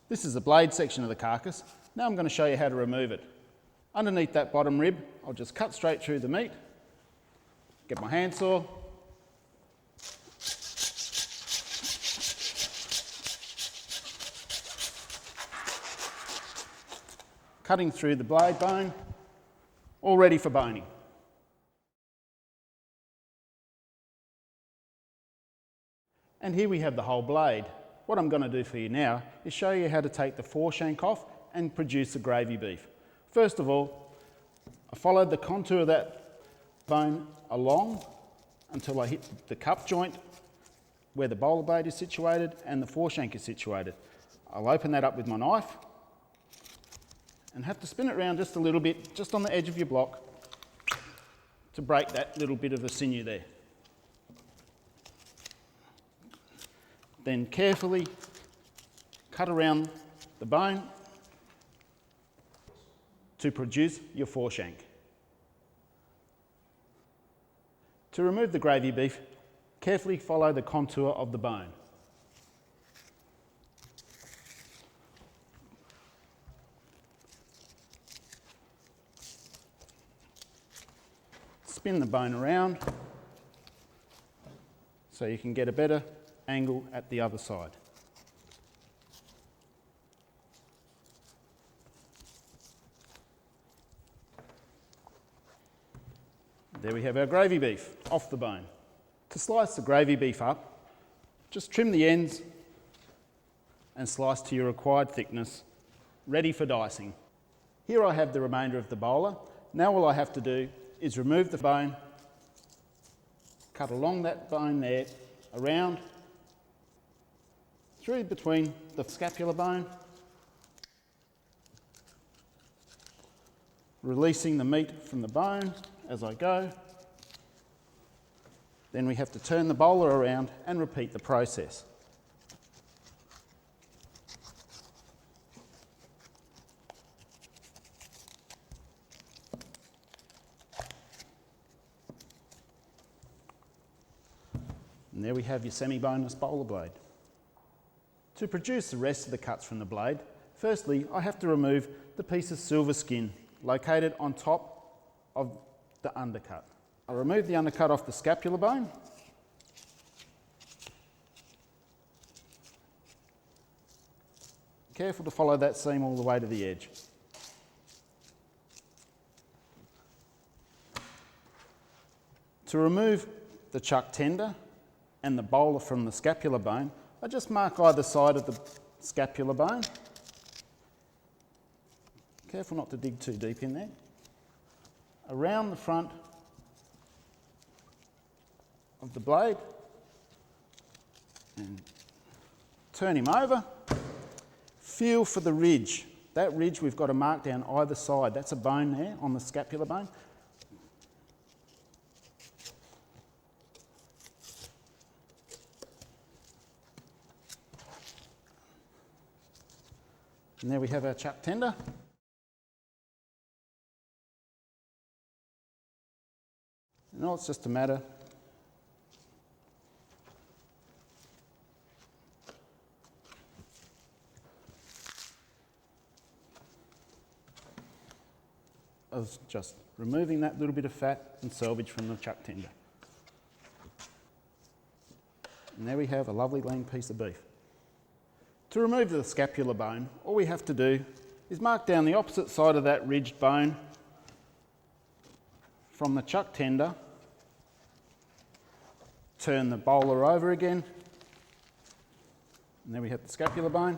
This is the blade section of the carcass. Now I'm going to show you how to remove it. Underneath that bottom rib, I'll just cut straight through the meat, get my handsaw, cutting through the blade bone, all ready for boning. And here we have the whole blade. What I'm going to do for you now is show you how to take the foreshank off and produce the gravy beef. First of all, I followed the contour of that bone along until I hit the cup joint where the Bolar blade is situated and the foreshank is situated. I'll open that up with my knife and have to spin it around just a little bit, just on the edge of your block, to break that little bit of a sinew there. Then carefully cut around the bone to produce your foreshank. To remove the gravy beef, carefully follow the contour of the bone. Spin the bone around so you can get a better angle at the other side. There we have our gravy beef off the bone. To slice the gravy beef up, just trim the ends and slice to your required thickness, ready for dicing. Here I have the remainder of the Bolar. Now all I have to do is remove the bone, cut along that bone there, around, through between the scapular bone, releasing the meat from the bone as I go. Then we have to turn the Bolar around and repeat the process. And there we have your semi-boneless Bolar blade. To produce the rest of the cuts from the blade, firstly I have to remove the piece of silver skin located on top of the undercut. I remove the undercut off the scapular bone. Careful to follow that seam all the way to the edge. To remove the chuck tender and the Bolar from the scapular bone, I just mark either side of the scapular bone. Careful not to dig too deep in there. Around the front of the blade and turn him over. Feel for the ridge. That ridge we've got to mark down either side. That's a bone there on the scapular bone. And there we have our chuck tender. Now it's just a matter of just removing that little bit of fat and selvage from the chuck tender. And there we have a lovely lean piece of beef. To remove the scapular bone, all we have to do is mark down the opposite side of that ridged bone from the chuck tender, turn the Bolar over again, and there we have the scapular bone. And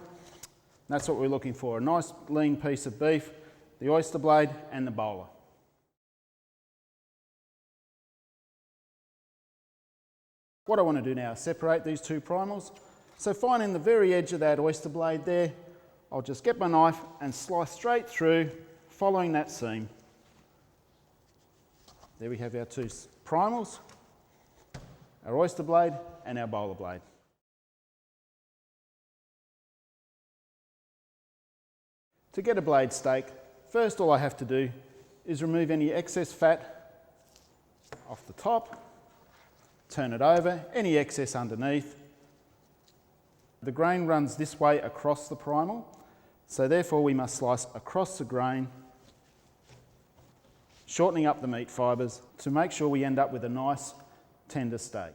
that's what we're looking for, a nice lean piece of beef, the oyster blade and the Bolar. What I want to do now is separate these two primals. So finding the very edge of that oyster blade there, I'll just get my knife and slice straight through, following that seam. There we have our two primals, our oyster blade and our Bolar blade. To get a blade steak, first all I have to do is remove any excess fat off the top, turn it over, any excess underneath. The grain runs this way across the primal, So therefore we must slice across the grain, shortening up the meat fibres to make sure we end up with a nice tender steak.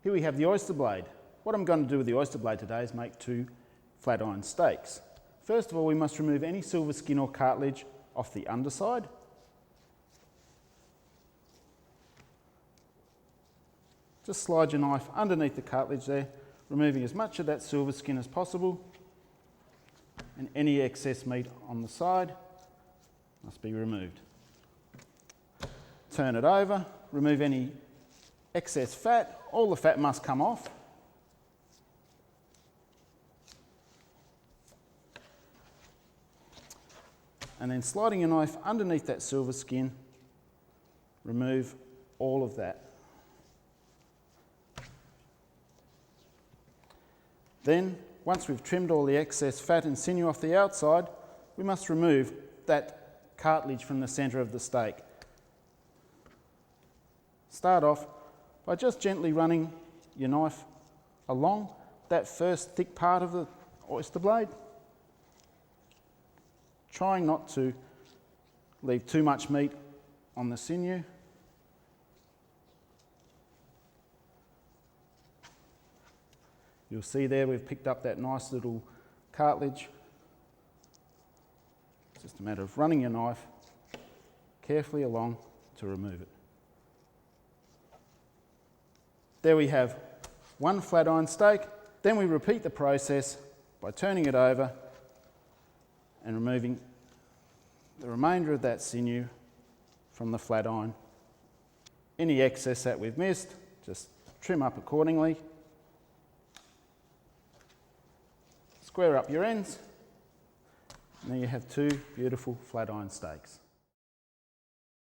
Here we have the oyster blade. What I'm going to do with the oyster blade today is make 2 flat iron steaks. First of all, we must remove any silver skin or cartilage off the underside. Just slide your knife underneath the cartilage there, removing as much of that silver skin as possible, and any excess meat on the side must be removed. Turn it over, remove any excess fat. All the fat must come off. And then sliding your knife underneath that silver skin, remove all of that. Then, once we've trimmed all the excess fat and sinew off the outside, we must remove that cartilage from the centre of the steak. Start off by just gently running your knife along that first thick part of the oyster blade, trying not to leave too much meat on the sinew. You'll see there we've picked up that nice little cartilage. It's just a matter of running your knife carefully along to remove it. There we have 1 flat iron steak. Then we repeat the process by turning it over and removing the remainder of that sinew from the flat iron. Any excess that we've missed, just trim up accordingly. Square up your ends, and there you have 2 beautiful flat iron steaks.